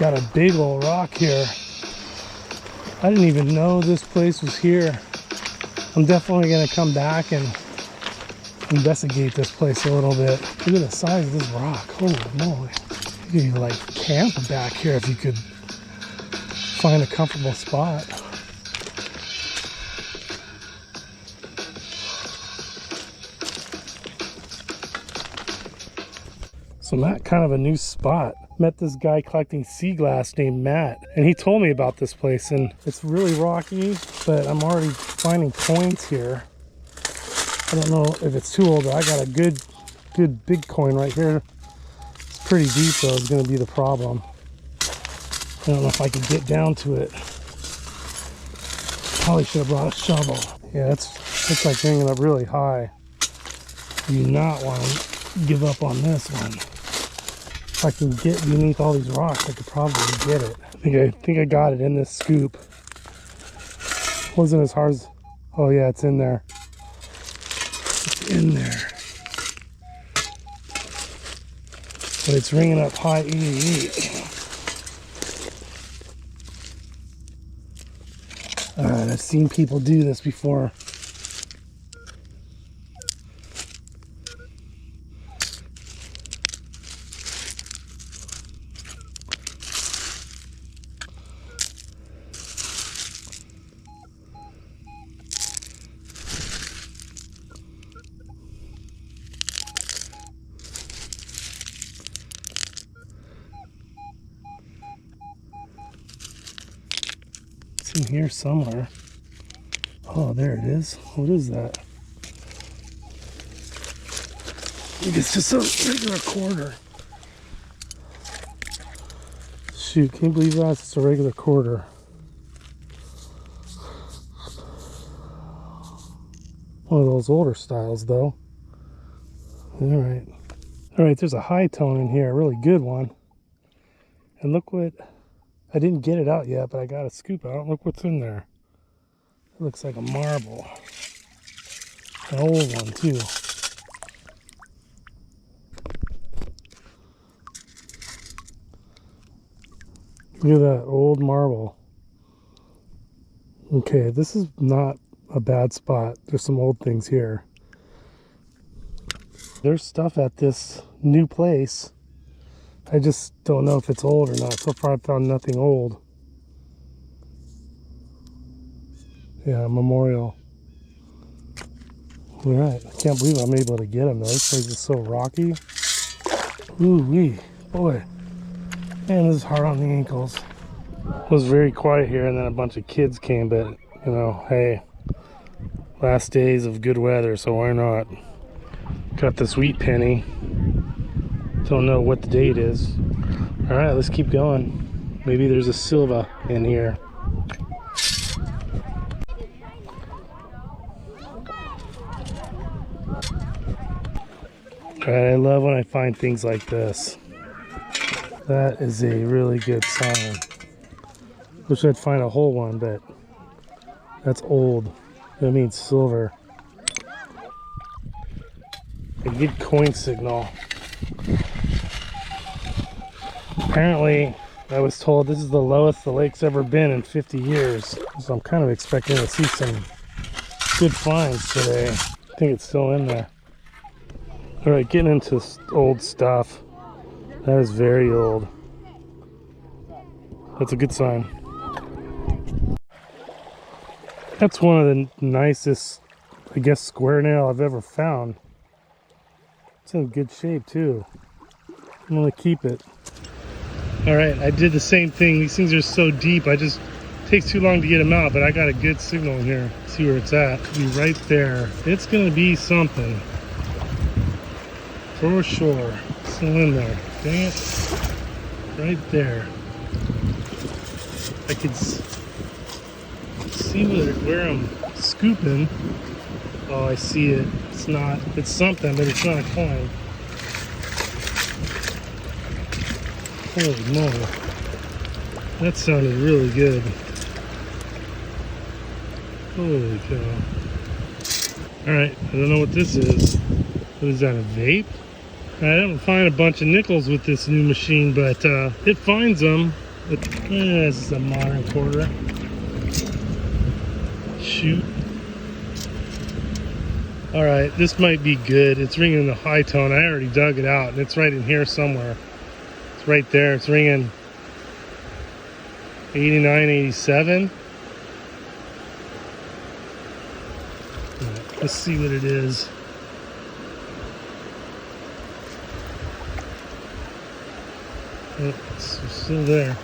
Got a big old rock here. I didn't even know this place was here. I'm definitely gonna come back and investigate this place a little bit. Look at the size of this rock. Holy moly. You could like camp back here if you could find a comfortable spot. So I'm at kind of a new spot. Met this guy collecting sea glass named Matt, and he told me about this place, and it's really rocky, but I'm already finding coins here. I don't know if it's too old, but I got a good big coin right here. It's pretty deep though, is gonna be the problem. I don't know if I can get down to it. Probably should have brought a shovel. Yeah, it's like hanging up really high. You do not want to give up on this one. If I can get beneath all these rocks, I could probably get it. I think I got it in this scoop. Wasn't as hard as, oh yeah, it's in there. It's in there. But it's ringing up high 88. Alright, I've seen people do this before. In here somewhere. Oh, there it is. What is that? I think it's just a regular quarter. Shoot, can you believe that? It's just a regular quarter. One of those older styles though. Alright. Alright, there's a high tone in here, a really good one. And look what, I didn't get it out yet, but I got a scoop out. Look what's in there. It looks like a marble. An old one too. Look at that old marble. Okay, this is not a bad spot. There's some old things here. There's stuff at this new place. I just don't know if it's old or not. So far I've found nothing old. Yeah, memorial. Alright, I can't believe I'm able to get them though. This place is so rocky. Ooh wee, boy. Man, this is hard on the ankles. It was very quiet here, and then a bunch of kids came, but you know, hey, last days of good weather, so why not? Got this wheat penny. Don't know what the date is. Alright, let's keep going. Maybe there's a Silva in here. Alright, I love when I find things like this. That is a really good sign. Wish I'd find a whole one, but that's old. That means silver. A good coin signal. Apparently, I was told this is the lowest the lake's ever been in 50 years. So I'm kind of expecting to see some good finds today. I think it's still in there. Alright, getting into old stuff. That is very old. That's a good sign. That's one of the nicest, I guess, square nail I've ever found. It's in good shape too. I'm gonna keep it. Alright, I did the same thing. These things are so deep, it takes too long to get them out, but I got a good signal in here. See where it's at. It'll be right there. It's gonna be something. For sure. Still in there. Dang it. Right there. I could see where I'm scooping. Oh, I see it. It's something, but it's not a coin. Holy moly. That sounded really good. Holy cow. Alright, I don't know what this is. What is that, a vape? I didn't find a bunch of nickels with this new machine, but it finds them. This is a modern quarter. Shoot. Alright, this might be good. It's ringing in the high tone. I already dug it out, and it's right in here somewhere. It's right there. It's ringing 89, 87. Right, let's see what it is. Oh, it's still there.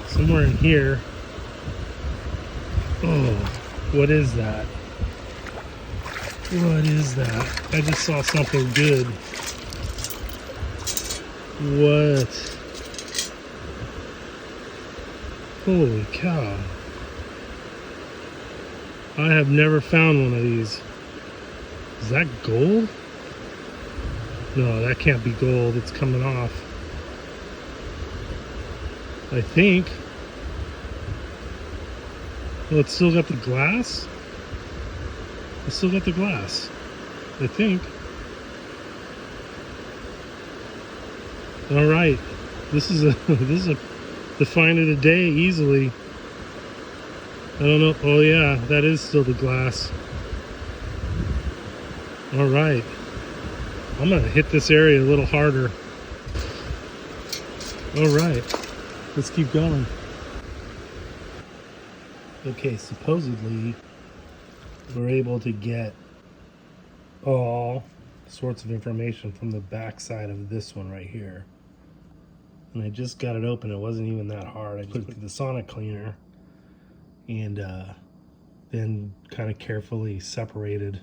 Somewhere in here. Oh, what is that? What is that? I just saw something good. What? Holy cow. I have never found one of these. Is that gold? No, that can't be gold. It's coming off. I think. Well, it's still got the glass. It's still got the glass. I think. All right. This is the find of the day easily. I don't know. Oh yeah, that is still the glass. All right. I'm gonna hit this area a little harder. All right. Let's keep going. Okay, supposedly we're able to get all sorts of information from the back side of this one right here. And I just got it open. It wasn't even that hard. I put it through the sonic cleaner and then kind of carefully separated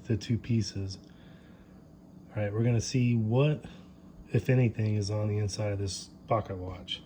the two pieces. All right, we're gonna see what, if anything, is on the inside of this pocket watch.